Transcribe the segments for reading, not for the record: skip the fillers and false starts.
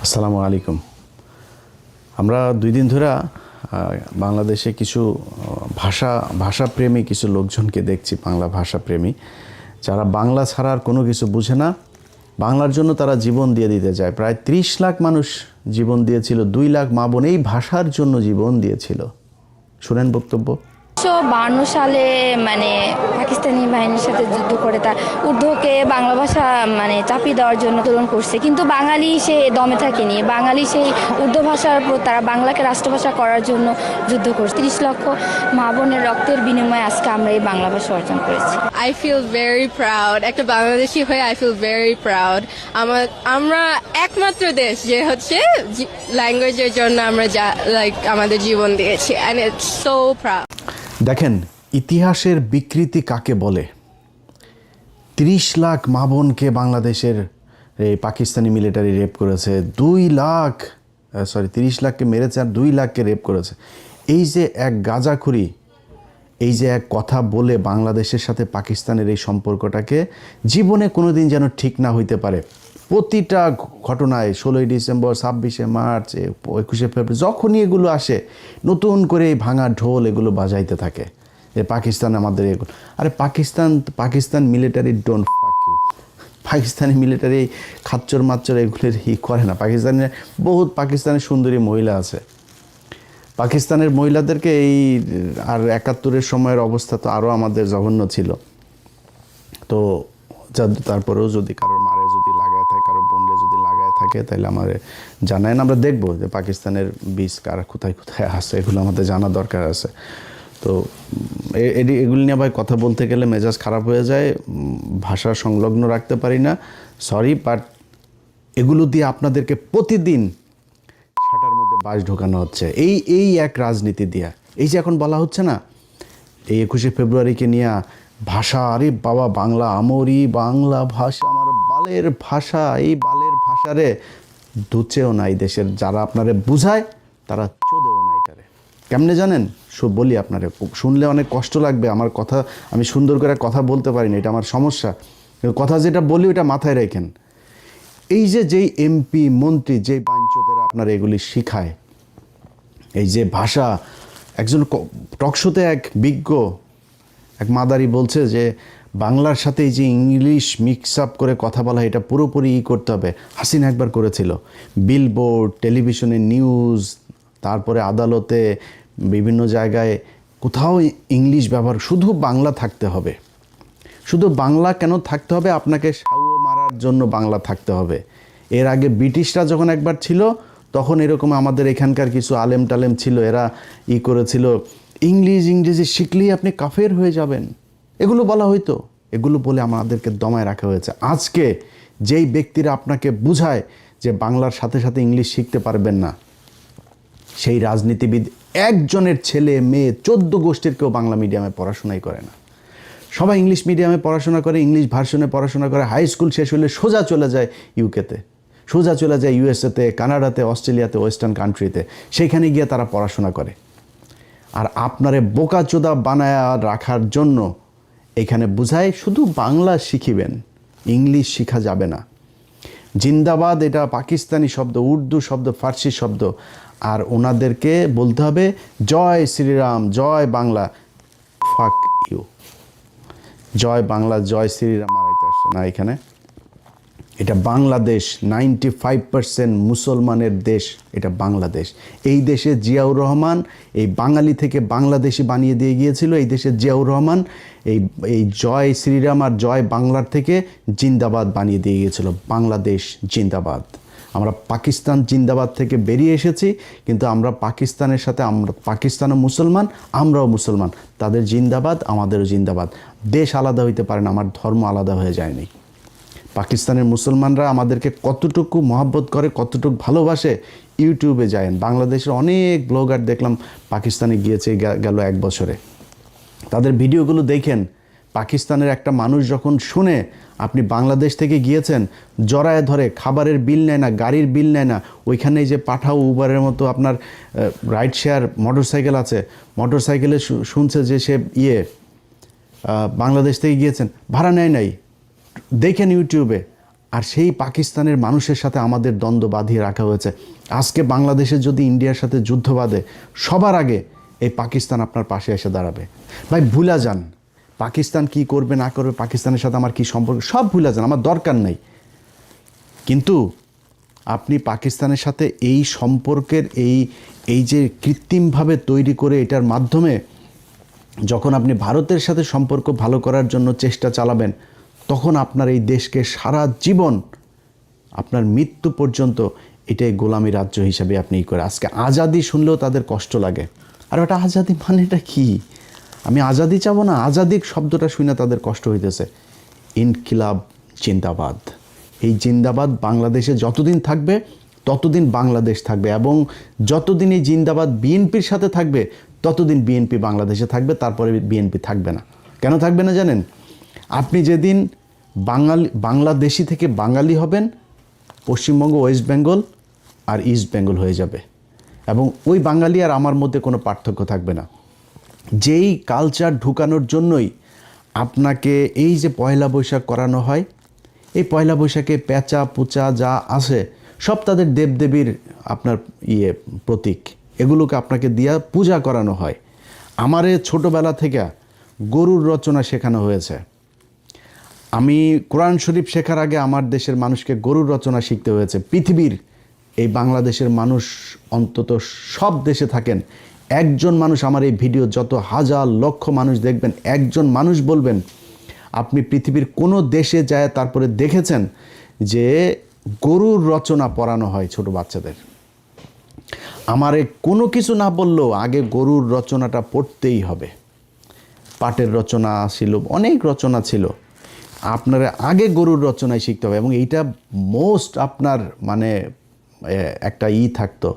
আসসালামু আলাইকুম। আমরা 2 দিন ধরে বাংলাদেশে কিছু ভাষাপ্রেমী কিছু লোকজনকে দেখছি, বাংলা ভাষাপ্রেমী যারা বাংলা ছাড়া আর কোনো কিছু বুঝে না। বাংলার জন্য তারা জীবন দিয়ে দিতে চায়। প্রায় 30 লাখ মানুষ জীবন দিয়েছিল, 2 লাখ মা বোন এই ভাষার জন্য জীবন দিয়েছিল। শুনেন বক্তব্য। 1952 সালে পাকিস্তানি বাহিনীর সাথে যুদ্ধ করে তার উর্দুকে বাংলা ভাষা চাপিয়ে দেওয়ার জন্য আন্দোলন করছে, কিন্তু বাঙালি সে দমে থাকেনি। বাঙালি সেই উর্দু ভাষার উপর তারা বাংলাকে রাষ্ট্রভাষা করার জন্য যুদ্ধ করছে। 30 লক্ষ মা বোনের রক্তের বিনিময়ে আজকে আমরা এই বাংলা ভাষা অর্জন করেছি। I feel very proud. একটা বাংলাদেশি হয়ে I feel very proud. আমরা একমাত্র দেশ যে হচ্ছে ল্যাঙ্গুয়েজের জন্য আমরা আমাদের জীবন দিয়েছি, and it's so proud. দেখেন ইতিহাসের বিকৃতি কাকে বলে। 30 লাখ মা বোনকে বাংলাদেশের এই পাকিস্তানি মিলিটারি রেপ করেছে, 30 লাখকে মেরেছে আর 2 লাখকে রেপ করেছে। এই যে এক গাঁজাখুরি, এই যে এক কথা বলে বাংলাদেশের সাথে পাকিস্তানের এই সম্পর্কটাকে জীবনে কোনো দিন যেন ঠিক না হইতে পারে। প্রতিটা ঘটনায় 16ই ডিসেম্বর, 26শে মার্চ, 21শে ফেব্রুয়ারি যখনই এগুলো আসে নতুন করে এই ভাঙা ঢোল এগুলো বাজাইতে থাকে যে পাকিস্তান আমাদের এগুলো। আরে Pakistan military don't fuck you. Pakistani military খাচ্চর মাচ্চর এগুলোর করে না। পাকিস্তানের সুন্দরী মহিলা আছে। পাকিস্তানের মহিলাদেরকে এই আর 71-এর সময়ের অবস্থা তো আরও আমাদের জঘন্য ছিল। তো তারপরেও যদি কারোর মারে যদি লাগায় থাকে, কারোর বোনরে যদি লাগায় থাকে, তাহলে আমার জানায় না, আমরা দেখবো যে পাকিস্তানের বীজ কার কোথায় কোথায় আছে, এগুলো আমাদের জানা দরকার আছে। তো এগুলি নিয়ে ভাই কথা বলতে গেলে মেজাজ খারাপ হয়ে যায়, ভাষা সংলগ্ন রাখতে পারি না, সরি। বাট এগুলো দিয়ে আপনাদেরকে প্রতিদিন সেটার মধ্যে বাস ঢোকানো হচ্ছে এই এক রাজনীতি দিয়া। এই যে এখন বলা হচ্ছে না এই 21শে ফেব্রুয়ারিকে নিয়ে ভাষা, আরে বাবা বাংলা আমরি, বাংলা ভাষা আমার বালের ভাষা, এই বালের ভাষারে দুচেও নাই দেশের যারা আপনারে বুঝায়, তারা চোদেও নাই এটারে। কেমনে জানেন? বলি আপনারে, শুনলে অনেক কষ্ট লাগবে। আমার কথা আমি সুন্দর করে কথা বলতে পারি না, এটা আমার সমস্যা। কথা যেটা বলি ওটা মাথায় রাখেন। এই যে যেই এমপি মন্ত্রী যেই বাঞ্চোদেরা আপনার এগুলি শিখায়, এই যে ভাষা, একজন টকশোতে এক বিজ্ঞ এক মাদারি বলছে যে বাংলার সাথে এই যে ইংলিশ মিক্স আপ করে কথা বলা, এটা পুরোপুরি করতে হবে। হাসিনা একবার করেছিল। বিলবোর্ড, টেলিভিশনে নিউজ, তারপরে আদালতে, বিভিন্ন জায়গায় কোথাও ইংলিশ ব্যবহার, শুধু বাংলা থাকতে হবে। শুধু বাংলা কেন থাকতে হবে? আপনাকে সাউ মারার জন্য বাংলা থাকতে হবে। এর আগে ব্রিটিশরা যখন একবার ছিল তখন এরকম আমাদের এখানকার কিছু আলেম টালেম ছিল, এরা করেছিল ইংরেজি শিখলেই আপনি কাফের হয়ে যাবেন, এগুলো বলা হইতো। এগুলো বলে আমাদেরকে দমায় রাখা হয়েছে। আজকে যেই ব্যক্তিরা আপনাকে বুঝায় যে বাংলার সাথে সাথে ইংলিশ শিখতে পারবেন না, সেই রাজনীতিবিদ একজনের ছেলে মেয়ে 14 গোষ্ঠীর কেউ বাংলা মিডিয়ামে পড়াশোনাই করে না। সবাই ইংলিশ মিডিয়ামে পড়াশোনা করে, ইংলিশ ভার্সনে পড়াশোনা করে, হাই স্কুল শেষ হলে সোজা চলে যায় ইউকেতে, সোজা চলে যায় ইউএসএতে, কানাডাতে, অস্ট্রেলিয়াতে, ওয়েস্টার্ন কান্ট্রিতে। সেইখানে গিয়ে তারা পড়াশোনা করে। আর আপনারে বোকাচোদা বানায় রাখার জন্য এখানে বুঝায় শুধু বাংলা শিখিবেন, ইংলিশ শিখা যাবে না। জিন্দাবাদ এটা পাকিস্তানি শব্দ, উর্দু শব্দ, ফার্সি শব্দ। আর ওনাদেরকে বলতে হবে জয় শ্রীরাম, জয় বাংলা। Fuck you. জয় বাংলা, জয় শ্রীরাম মারাইতে আসছে না এখানে। এটা বাংলাদেশ, 95% মুসলমানের দেশ এটা বাংলাদেশ। এই দেশে জিয়াউর রহমান এই বাঙালি থেকে বাংলাদেশি বানিয়ে দিয়ে গিয়েছিল। এই দেশে জিয়াউর রহমান এই জয় শ্রীরাম আর জয় বাংলার থেকে জিন্দাবাদ বানিয়ে দিয়ে গিয়েছিল। বাংলাদেশ জিন্দাবাদ। আমরা পাকিস্তান জিন্দাবাদ থেকে বেরিয়ে এসেছি, কিন্তু আমরা পাকিস্তানের সাথে, আমরা পাকিস্তানও মুসলমান, আমরাও মুসলমান। তাদের জিন্দাবাদ, আমাদেরও জিন্দাবাদ। দেশ আলাদা হইতে পারে না, আমার ধর্ম আলাদা হয়ে যায়নি। পাকিস্তানের মুসলমানরা আমাদেরকে কতটুকু মহব্বত করে, কতটুকু ভালোবাসে, ইউটিউবে যায়েন। বাংলাদেশের অনেক ব্লগার দেখলাম পাকিস্তানে গিয়েছে গেল 1 বছরে। তাদের ভিডিওগুলো দেখেন। পাকিস্তানের একটা মানুষ যখন শুনে আপনি বাংলাদেশ থেকে গিয়েছেন, জড়ায় ধরে, খাবারের বিল নেয় না, গাড়ির বিল নেয় না। ওইখানে যে পাঠাও, উবারের মতো আপনার রাইড শেয়ার মোটরসাইকেল আছে, মোটরসাইকেলে শুনছে যে সে বাংলাদেশ থেকে গিয়েছেন, ভাড়া নেয় নাই। দেখেন ইউটিউবে। আর সেই পাকিস্তানের মানুষের সাথে আমাদের দ্বন্দ্ব বাঁধিয়ে রাখা হয়েছে। আজকে বাংলাদেশের যদি ইন্ডিয়ার সাথে যুদ্ধ বাঁধে, সবার আগে এই পাকিস্তান আপনার পাশে এসে দাঁড়াবে। ভাই ভুলা যান পাকিস্তান কি করবে না করবে, পাকিস্তানের সাথে আমার কি সম্পর্ক, সব ভুলা যান, আমার দরকার নেই। কিন্তু আপনি পাকিস্তানের সাথে এই সম্পর্কের এই যে কৃত্রিমভাবে তৈরি করে এটার মাধ্যমে যখন আপনি ভারতের সাথে সম্পর্ক ভালো করার জন্য চেষ্টা চালাবেন, তখন আপনার এই দেশকে সারা জীবন আপনার মৃত্যু পর্যন্ত এটাই গোলামি রাজ্য হিসাবে আপনি করে। আজকে আজাদি শুনলেও তাদের কষ্ট লাগে। আর ওটা আজাদি মানে এটা কি? আমি আজাদি চাবো না, আজাদি শব্দটা শুনে তাদের কষ্ট হইতেছে। ইনকিলাব জিন্দাবাদ, এই জিন্দাবাদ বাংলাদেশে যতদিন থাকবে ততদিন বাংলাদেশ থাকবে, এবং যতদিন এই জিন্দাবাদ বিএনপির সাথে থাকবে ততদিন বিএনপি বাংলাদেশে থাকবে, তারপরে বিএনপি থাকবে না। কেন থাকবে না জানেন? আপনি যেদিন বাংলাদেশি থেকে বাঙালি হবেন, পশ্চিমবঙ্গ, ওয়েস্ট বেঙ্গল আর ইস্ট বেঙ্গল হয়ে যাবে, এবং ওই বাঙালি আর আমার মধ্যে কোনো পার্থক্য থাকবে না। যেই কালচার ঢুকানোর জন্যই আপনাকে এই যে পয়লা বৈশাখ করানো হয়, এই পয়লা বৈশাখে পেঁচা পুচা যা আছে সব তাদের দেবদেবীর আপনার প্রতীক, এগুলোকে আপনাকে দিয়া পূজা করানো হয়। আমারে ছোটোবেলা থেকে গরুর রচনা শেখানো হয়েছে। আমি কোরআন শরীফ শেখার আগে আমার দেশের মানুষকে গরুর রচনা শিখতে হয়েছে। পৃথিবীর এই বাংলাদেশের মানুষ, অন্তত সব দেশে থাকেন, একজন মানুষ আমার এই ভিডিও যত হাজার লক্ষ মানুষ দেখবেন, একজন মানুষ বলবেন আপনি পৃথিবীর কোনো দেশে যায় তারপরে দেখেছেন যে গরুর রচনা পড়ানো হয় ছোট বাচ্চাদের। আমারে কোনো কিছু না বললেও আগে গরুর রচনাটা পড়তেই হবে। পাটের রচনা ছিল, অনেক রচনা ছিল, আপনারা আগে গরুর রচনায় শিখতে হবে, এবং এইটা মোস্ট আপনার মানে একটা থাকতো,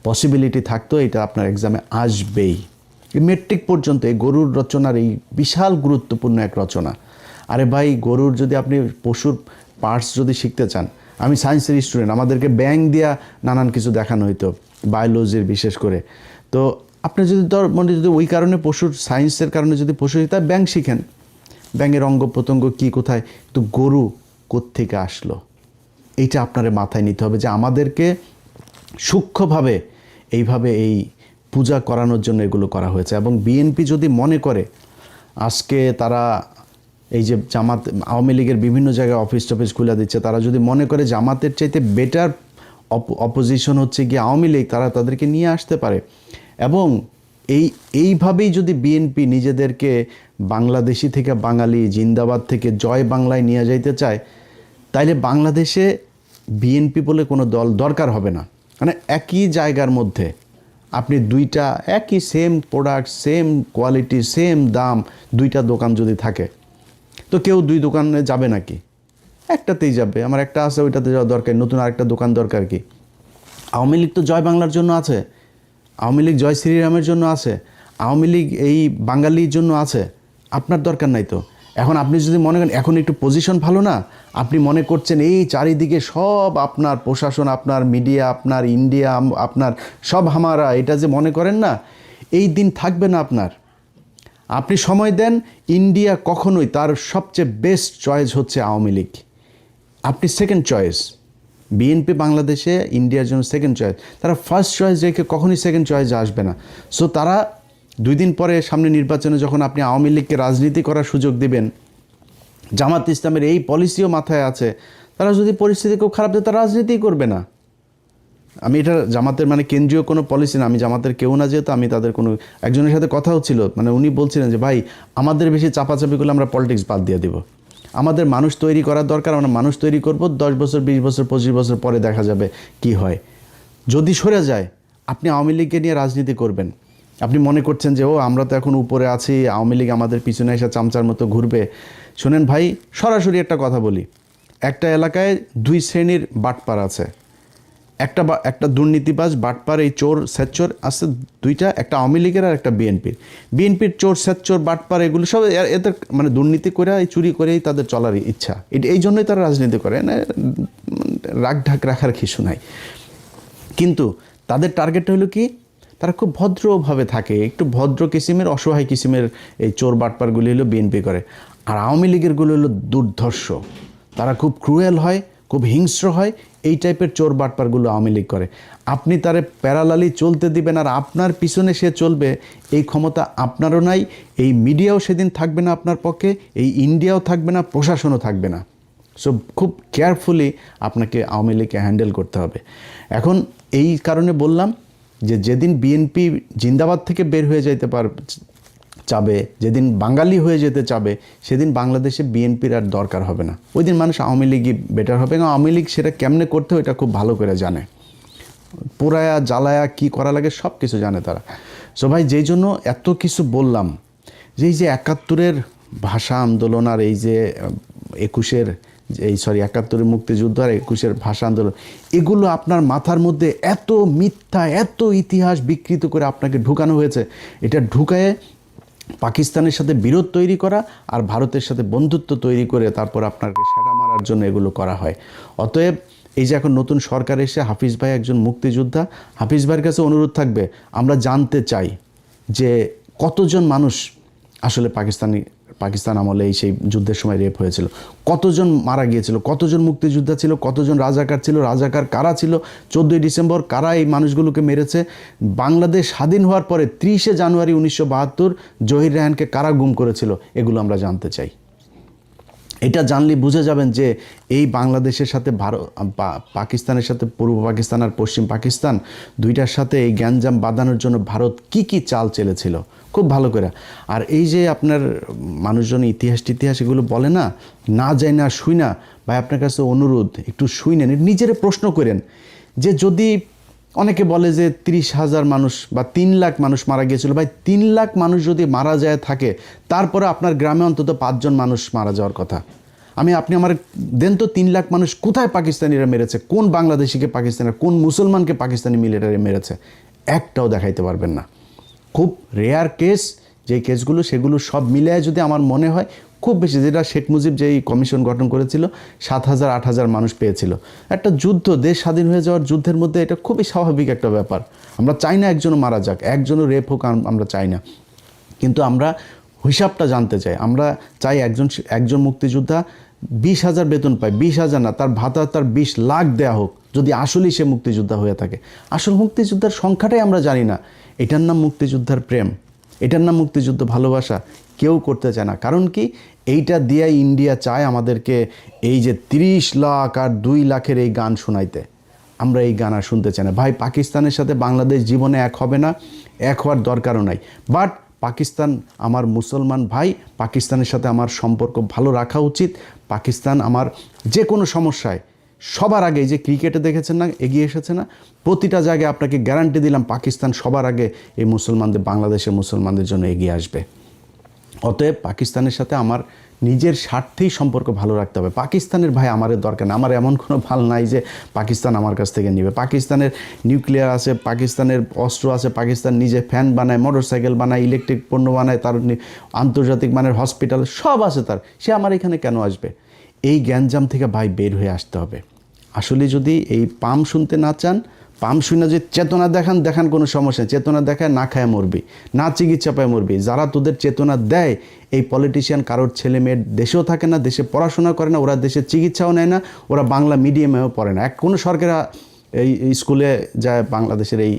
পসিবিলিটি থাকতো, এটা আপনার এক্সামে আসবেই। মেট্রিক পর্যন্ত এই গরুর রচনার এই বিশাল গুরুত্বপূর্ণ এক রচনা। আরে ভাই, গরুর যদি আপনি পশুর পার্টস যদি শিখতে চান, আমি সায়েন্সের স্টুডেন্ট, আমাদেরকে ব্যাঙ দিয়া নানান কিছু দেখানো হইতো, বায়োলজির বিশেষ করে। তো আপনি যদি মানে যদি ওই কারণে পশুর সায়েন্সের কারণে যদি পশু শিখতে ব্যাঙ শিখেন, ব্যাঙের অঙ্গ প্রত্যঙ্গ কী কোথায়, তো গরু কোত্থেকে আসলো, এইটা আপনার মাথায় নিতে হবে যে আমাদেরকে সূক্ষ্মভাবে এইভাবে এই পূজা করানোর জন্য এগুলো করা হয়েছে। এবং বিএনপি যদি মনে করে আজকে তারা এই যে জামাত, আওয়ামী লীগের বিভিন্ন জায়গায় অফিস টফিস খুলে দিচ্ছে, তারা যদি মনে করে জামাতের চাইতে বেটার অপোজিশন হচ্ছে গিয়ে আওয়ামী লীগ, তারা তাদেরকে নিয়ে আসতে পারে। এবং এইভাবেই যদি বিএনপি নিজেদেরকে বাংলাদেশি থেকে বাঙালি, জিন্দাবাদ থেকে জয় বাংলায় নিয়ে যাইতে চায়, তাইলে বাংলাদেশে বিএনপি বলে কোনো দল দরকার হবে না। মানে একই জায়গার মধ্যে আপনি দুইটা একই same product, same quality, same দাম, দুইটা দোকান যদি থাকে, তো কেউ দুই দোকানে যাবে নাকি? একটাতেই যাবে। আমার একটা আছে, ওইটাতে যাওয়া দরকার, নতুন আরেকটা দোকান দরকার কি? আওয়ামী লীগ তো জয় বাংলার জন্য আছে, আওয়ামী লীগ জয় শ্রীরামের জন্য আছে, আওয়ামী লীগ এই বাঙালির জন্য আছে, আপনার দরকার নাই তো। এখন আপনি যদি মনে করেন এখন একটু পজিশন ভালো না, আপনি মনে করছেন এই চারিদিকে সব আপনার প্রশাসন, আপনার মিডিয়া, আপনার ইন্ডিয়া, আপনার সব হামারা, এটা যে মনে করেন না, এই দিন থাকবে না আপনার। আপনি সময় দেন, ইন্ডিয়া কখনোই তার সবচেয়ে বেস্ট চয়েস হচ্ছে আওয়ামী লীগ। আপনি সেকেন্ড চয়েস, বিএনপি বাংলাদেশে ইন্ডিয়ার জন্য সেকেন্ড চয়েস, তারা ফার্স্ট চয়েস রেখে কখনোই সেকেন্ড চয়েসে আসবে না। সো তারা 2 দিন পরে সামনে নির্বাচনে যখন আপনি আওয়ামী লীগকে রাজনীতি করার সুযোগ দিবেন, জামাত ইসলামের এই পলিসিও মাথায় আছে, তারা যদি পরিস্থিতি খুব খারাপ দেয়, তারা রাজনীতি করবে না। আমি এটা জামাতের মানে কেন্দ্রীয় কোনো পলিসি না, আমি জামাতের কেউ না, যেহেতু আমি তাদের কোনো একজনের সাথে কথা হচ্ছিল, মানে উনি বলছিলেন যে ভাই আমাদের বেশি চাপাচাপি করলে আমরা পলিটিক্স বাদ দিয়ে দেব, আমাদের মানুষ তৈরি করার দরকার, আমরা মানুষ তৈরি করব, 10 বছর 20 বছর 25 বছর পরে দেখা যাবে কি হয়। যদি সরে যায়, আপনি আওয়ামী লীগকে নিয়ে রাজনীতি করবেন, আপনি মনে করছেন যে ও আমরা তো এখন উপরে আছি, আওয়ামী লীগ আমাদের পিছনে এসে চামচার মতো ঘুরবে। শোনেন ভাই, সরাসরি একটা কথা বলি, একটা এলাকায় 2 শ্রেণীর বাটপার আছে, একটা দুর্নীতিবাজ বাটপার, এই চোর স্যাচ্চোর আছে দুইটা, একটা আওয়ামী লীগের আর একটা বিএনপির চোর স্যাচ্চোর বাটপার, এগুলো সব এদের মানে দুর্নীতি করে, চুরি করেই তাদের চলার ইচ্ছা, এই জন্যই তারা রাজনীতি করে, রাগ ঢাক রাখার কিছু নাই। কিন্তু তাদের টার্গেটটা হলো কি, তারা খুব ভদ্রভাবে থাকে, একটু ভদ্র কিসিমের, অসহায় কিসিমের এই চোর বাটপারগুলি হলো বিএনপি করে। আর আওয়ামী লীগেরগুলো হলো দুর্ধর্ষ, তারা খুব ক্রুয়েল হয়, খুব হিংস্র হয়, এই টাইপের চোর বাটপারগুলো আওয়ামী লীগ করে। আপনি তারে প্যারালালি চলতে দিবেন আর আপনার পিছনে সে চলবে, এই ক্ষমতা আপনারও নাই, এই মিডিয়াও সেদিন থাকবে না আপনার পক্ষে, এই ইন্ডিয়াও থাকবে না, প্রশাসনও থাকবে না। সো খুব কেয়ারফুলি আপনাকে আওয়ামী লীগকে হ্যান্ডেল করতে হবে। এখন এই কারণে বললাম যে যেদিন বিএনপি জিন্দাবাদ থেকে বের হয়ে যাইতে চাবে, যেদিন বাঙালি হয়ে যেতে চাবে, সেদিন বাংলাদেশে বিএনপির আর দরকার হবে না। ওই দিন মানুষ আওয়ামী লীগই বেটার হবে, এবং আওয়ামী লীগ সেটা কেমনে করতে হয় এটা খুব ভালো করে জানে। পোড়ায়া জ্বালায়া কী করা লাগে সব কিছু জানে তারা। সো ভাই, যেই জন্য এত কিছু বললাম, যে এই যে ৭১-এর ভাষা আন্দোলন আর এই যে ৭১-এর মুক্তিযুদ্ধ আর ২১-এর ভাষা আন্দোলন, এগুলো আপনার মাথার মধ্যে এত মিথ্যা, এত ইতিহাস বিকৃত করে আপনাকে ঢুকানো হয়েছে। এটা ঢুকায়ে পাকিস্তানের সাথে বিরোধ তৈরি করা আর ভারতের সাথে বন্ধুত্ব তৈরি করে তারপর আপনাকে সেটা মারার জন্য এগুলো করা হয়। অতএব এই যে এখন নতুন সরকার এসে, হাফিজ ভাই একজন মুক্তিযোদ্ধা, হাফিজ ভাইয়ের কাছে অনুরোধ থাকবে, আমরা জানতে চাই যে কতজন মানুষ আসলে পাকিস্তান আমলে এই সেই যুদ্ধের সময় রেপ হয়েছিল, কতজন মারা গিয়েছিল, কতজন মুক্তিযোদ্ধা ছিল, কতজন রাজাকার ছিল, রাজাকার কারা ছিল, 14ই ডিসেম্বর কারা এই মানুষগুলোকে মেরেছে, বাংলাদেশ স্বাধীন হওয়ার পরে 30শে জানুয়ারি 1972 জহির রায়হানকে কারা গুম করেছিল, এগুলো আমরা জানতে চাই। এটা জানলে বুঝে যাবেন যে এই বাংলাদেশের সাথে পাকিস্তানের সাথে পূর্ব পাকিস্তান আর পশ্চিম পাকিস্তান দুইটার সাথে এই গ্যাঞ্জাম বাঁধানোর জন্য ভারত কি চাল চেলেছিল খুব ভালো করে। আর এই যে আপনার মানুষজন ইতিহাস এগুলো বলে না যায় না শুই না, ভাই আপনার কাছে অনুরোধ, একটু শুই নেন, নিজেরে প্রশ্ন করেন যে যদি অনেকে বলে যে 30,000 মানুষ বা 3 লাখ মানুষ মারা গিয়েছিল, ভাই 3 লাখ মানুষ যদি মারা যায় থাকে, তারপরে আপনার গ্রামে অন্তত 5 জন মানুষ মারা যাওয়ার কথা। আপনি আমার দেন তো 3 লাখ মানুষ কোথায় পাকিস্তানিরা মেরেছে, কোন বাংলাদেশিকে পাকিস্তানিরা, কোন মুসলমানকে পাকিস্তানি মিলিটারি মেরেছে, একটাও দেখাইতে পারবেন না। খুব রেয়ার কেস, যে কেসগুলো সেগুলো সব মিলিয়ে যদি আমার মনে হয় খুব বেশি, যেটা শেখ মুজিব যেই কমিশন গঠন করেছিল 7,000-8,000 মানুষ পেয়েছিল। একটা যুদ্ধ, দেশ স্বাধীন হয়ে যাওয়ার যুদ্ধের মধ্যে এটা খুবই স্বাভাবিক একটা ব্যাপার। আমরা চাই না একজনও মারা যাক, একজনও রেপ হোক, আমরা চাই না, কিন্তু আমরা হিসাবটা জানতে চাই। আমরা চাই একজন মুক্তিযোদ্ধা 20,000 বেতন পায়, 20,000 না, তার ভাতা তার 20 লাখ দেয়া হোক, যদি আসলেই সে মুক্তিযোদ্ধা হয়ে থাকে। আসল মুক্তিযোদ্ধার সংখ্যাটাই আমরা জানি না। এটার নাম মুক্তিযোদ্ধার প্রেম, এটার নাম মুক্তিযুদ্ধ ভালোবাসা কেউ করতে চায় না। কারণ কি, এইটা দিয়ে ইন্ডিয়া চায় আমাদেরকে এই যে 30 লাখ আর 2 লাখের এই গান শোনাইতে। আমরা এই গান আর শুনতে চাই না। ভাই, পাকিস্তানের সাথে বাংলাদেশ জীবনে এক হবে না, এক হওয়ার দরকারও নাই। বাট পাকিস্তান আমার মুসলমান ভাই, পাকিস্তানের সাথে আমার সম্পর্ক ভালো রাখা উচিত। পাকিস্তান আমার যে কোনো সমস্যায় সবার আগে, যে ক্রিকেটে দেখেছেন না এগিয়ে এসেছে না, প্রতিটা জায়গায় আপনাকে গ্যারান্টি দিলাম পাকিস্তান সবার আগে এই বাংলাদেশের মুসলমানদের জন্য এগিয়ে আসবে। অতএব পাকিস্তানের সাথে আমার নিজের স্বার্থেই সম্পর্ক ভালো রাখতে হবে। পাকিস্তানের ভাই আমাদের দরকার না, আমার এমন কোনো ভাল নাই যে পাকিস্তান আমার কাছ থেকে নেবে। পাকিস্তানের নিউক্লিয়ার আছে, পাকিস্তানের অস্ত্র আছে, পাকিস্তান নিজে ফ্যান বানায়, মোটরসাইকেল বানায়, ইলেকট্রিক পণ্য বানায়, তার আন্তর্জাতিক মানের হসপিটাল সব আছে তার, সে আমার এখানে কেন আসবে? এই গ্যাঞ্জাম থেকে ভাই বের হয়ে আসতে হবে। আসলে যদি এই পাম শুনতে না চান, পাম শুনে যে চেতনা দেখান কোনো সমস্যা নেই, চেতনা দেখায় না খায় মরবি, না চিকিৎসা পায় মরবি। যারা তোদের চেতনা দেয়, এই পলিটিশিয়ান কারোর ছেলে মেয়ের দেশেও থাকে না, দেশে পড়াশোনা করে না, ওরা দেশে চিকিৎসাও নেয় না, ওরা বাংলা মিডিয়ামেও পড়ে না। কোনো সরকার এই স্কুলে যায় বাংলাদেশের এই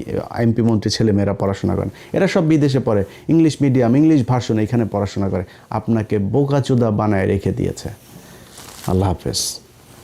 এমপি মন্ত্রী ছেলেমেয়েরা পড়াশোনা করেন, এরা সব বিদেশে পড়ে, ইংলিশ মিডিয়াম, ইংলিশ ভার্সন এখানে পড়াশোনা করে। আপনাকে বোকাচোদা বানায় রেখে দিয়েছে। আল্লাহ হাফেজ।